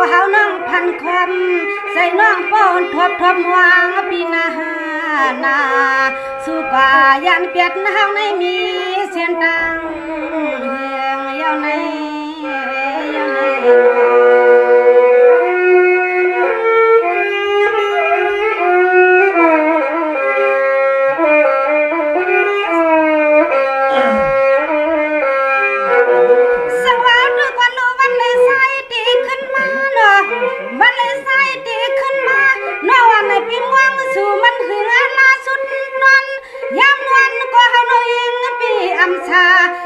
ก็เฮาน้องพันความใส่น้องป้อนทบวางปีนาสู้กว่ายันเปียดเฮาในมีเสียนตังเฮืองยาวใน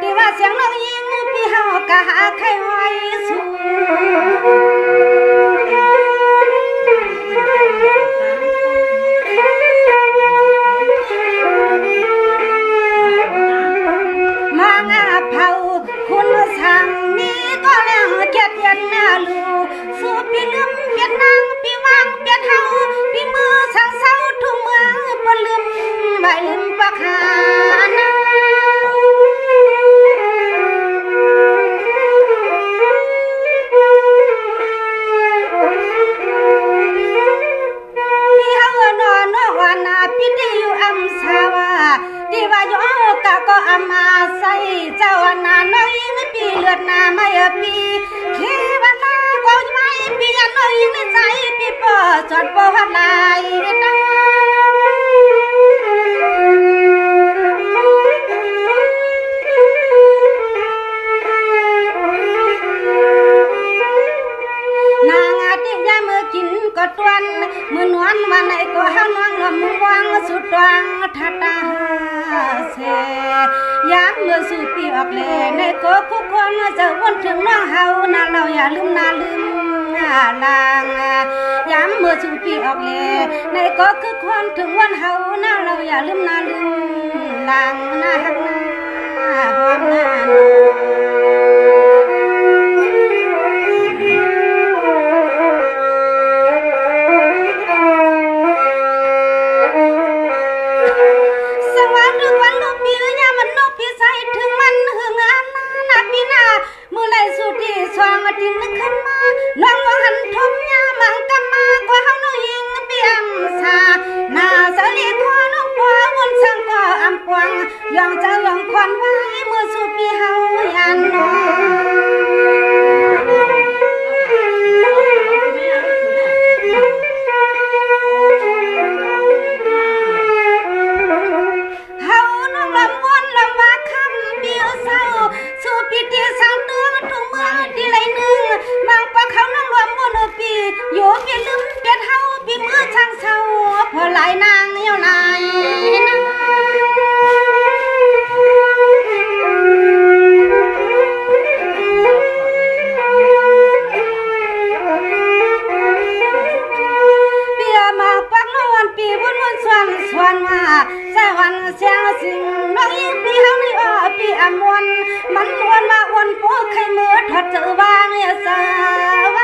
ที่ว่าเสียงน้องยิงพี่เฮากะหาใครไว้สู้มางาเผาคุณสั่งนี้ก็แล้วเกียดยันหน้าลูสู้พี่ลืมเปียดนางพี่วางเปียดเฮาพี่มือสั่งเศร้าทุ่มเมืองบ่ลืมไว้ลืมปากหานะที่ว่าโยกะก็อามาใส่เจ้านาน้อยในปีเลือดนาไม่ปีเทวนาก็ไม่ปียันน้อยในใจปีปอจอดปอหัดลายนะนางอาทิตย์ยามมือกินก็ตวนมือนวลวันไหนก็เฮานวงลมวางสุดวางทัดตาเสยามเมื่อสู่ปีออกเลในก็คุกคนจะวนถึงน้องเฮานาเราอย่าลืมลางยามเมื่อสู่ปีออกเลในก็คือคนถึงวันเฮานาเราอย่าลืมลางนาหักนาหอมนาดินนึกขึ้นมาน้องว่าหันทมยามังกำมาก็เฮาน้องยิงเปียมสาหน้าสลีคอน้องปัววนสังก็อำปวงยองเจ้ายองควันไว้เมื่อสู่ปีเฮายันน้เฮาน้องลำวนลำว่าคำเดียวเศร้าสู่ปีที่สังตัวทุ่งเมืองที่ไรนึงบางปะเขาน้องรวมบนปีอยู่เปียลืมเปียเฮาปีมือช่างเศร้าพอหลายนางเหี่ยวไหลนะเปียมาปักนวันปีวนสวนมาแสวันเสียงสิ่งน้องยิงปีเฮานี่ปีอมวนมันมวนมาวนปูไข่มือถอดเจอบ้านเนี่ยสาว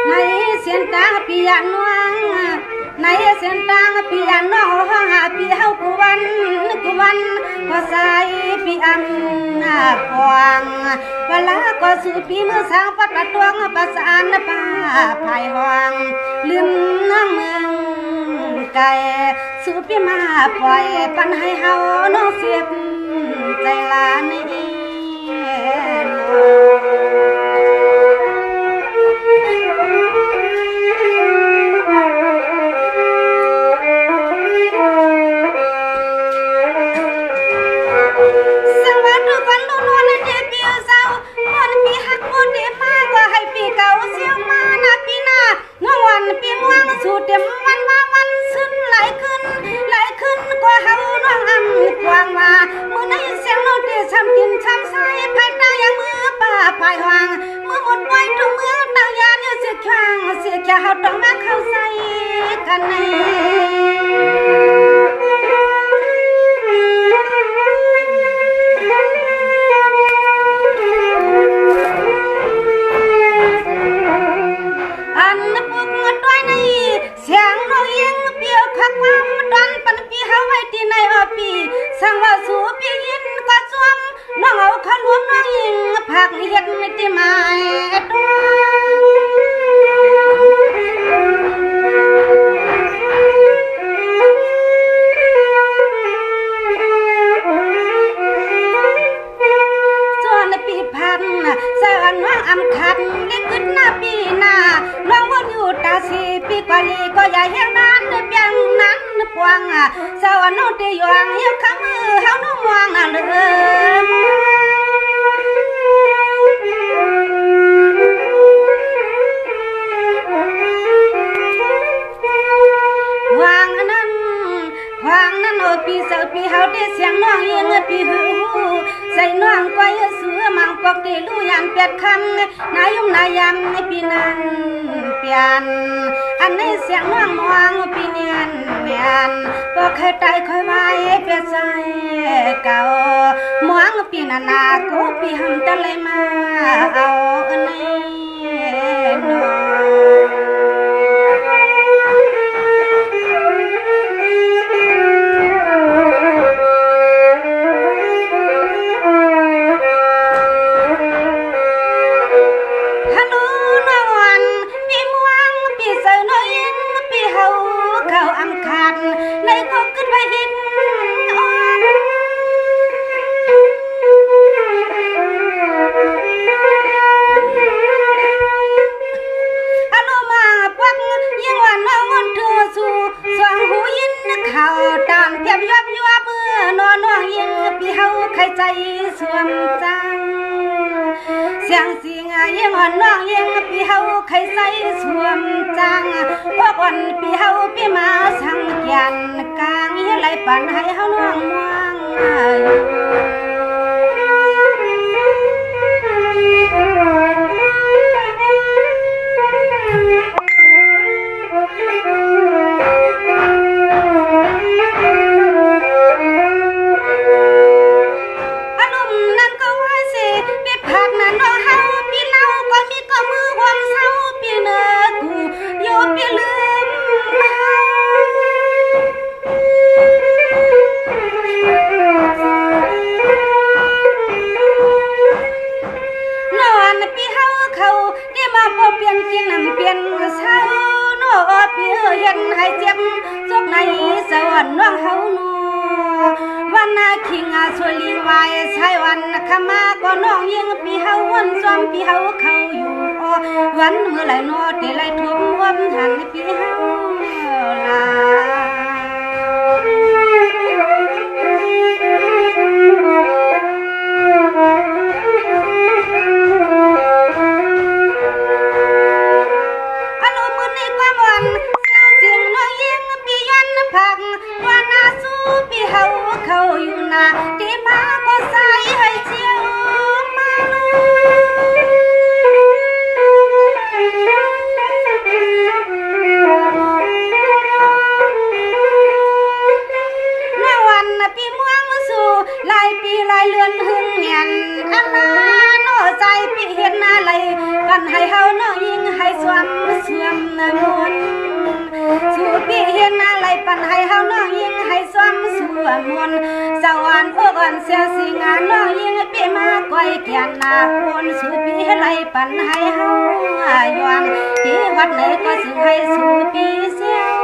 ในเสียนตาปียานวงในเสียนตาปียานน้องห้องหาปีเฮากุวันก็ใส่ปีอันปวงเวลาก็สู่ปีมือสาวปัดตวงประสานป้าภายห้องลืมน้องเมืองไก่สู่ปีมาปล่อยปันให้เฮาน้องเสียบใจลานี่สู่เต็มวันซึ้งไหลขึ้นกว่าเฮาน้องอำกวางว่ามื้อนี้เสียงโนติช้ำกินช้ำใส่ภายใต้ยัง เตียงเหี่ยวคำมือเฮาน้องวางน่ะเด้อวางนั้นโอปีเสาปีเฮาได้เสียงน้องยิงปีหูใส่น้องก้อยเสือมังปอกตีลู่ยันเป็ดคำนายุ่งนายยำในปีนั้นเปลี่ยนอันนี้เสียงน้องมองปีเนียนเมียนบอกให้ใจคอยไว้เป็ดใจเก่ามองปีนานากูปีหำตะเลยมาเอาอันนี้น้องใจสวมจังเสียงสิงยังอ่อนน้องยังปีเฮาใครใส่สวมจังพวกอ่อนปีเฮาปีมาสังเกียนกลางยังไหลปั่นให้เฮาน้องม่วงให้เจ็บจบในสวรรค์น้องเฮาโนวันนาคิงสวยลีวายใช้วันขมาก็น้องยิงปีเฮาวันซ้อมปีเฮาเขาอยู่วันเมื่อไหร่นอเตไหลทุ่มวันหันปีเฮาลาเขาอยู่นาที่มาก็ใส่ให้เชียวมาเมื่อวันปีม่วงสู่ลายปีลายเลือนหึงเงียนอันนาโน่ใจปีเห็นอะไรกันให้เฮาน้องยิงให้สวมเสื่อมมนสู่ปีเห็นอะไรปันให้เฮาน้องยิงให้สวมสู่มนสวรรค์พวกอันเสียสิงานน้องยิงปีมาก้อยเกียนนาคนสู่ปีอะไรปันให้เฮาย้อนที่วัดไหนก็สึงให้สู่ปีเสียว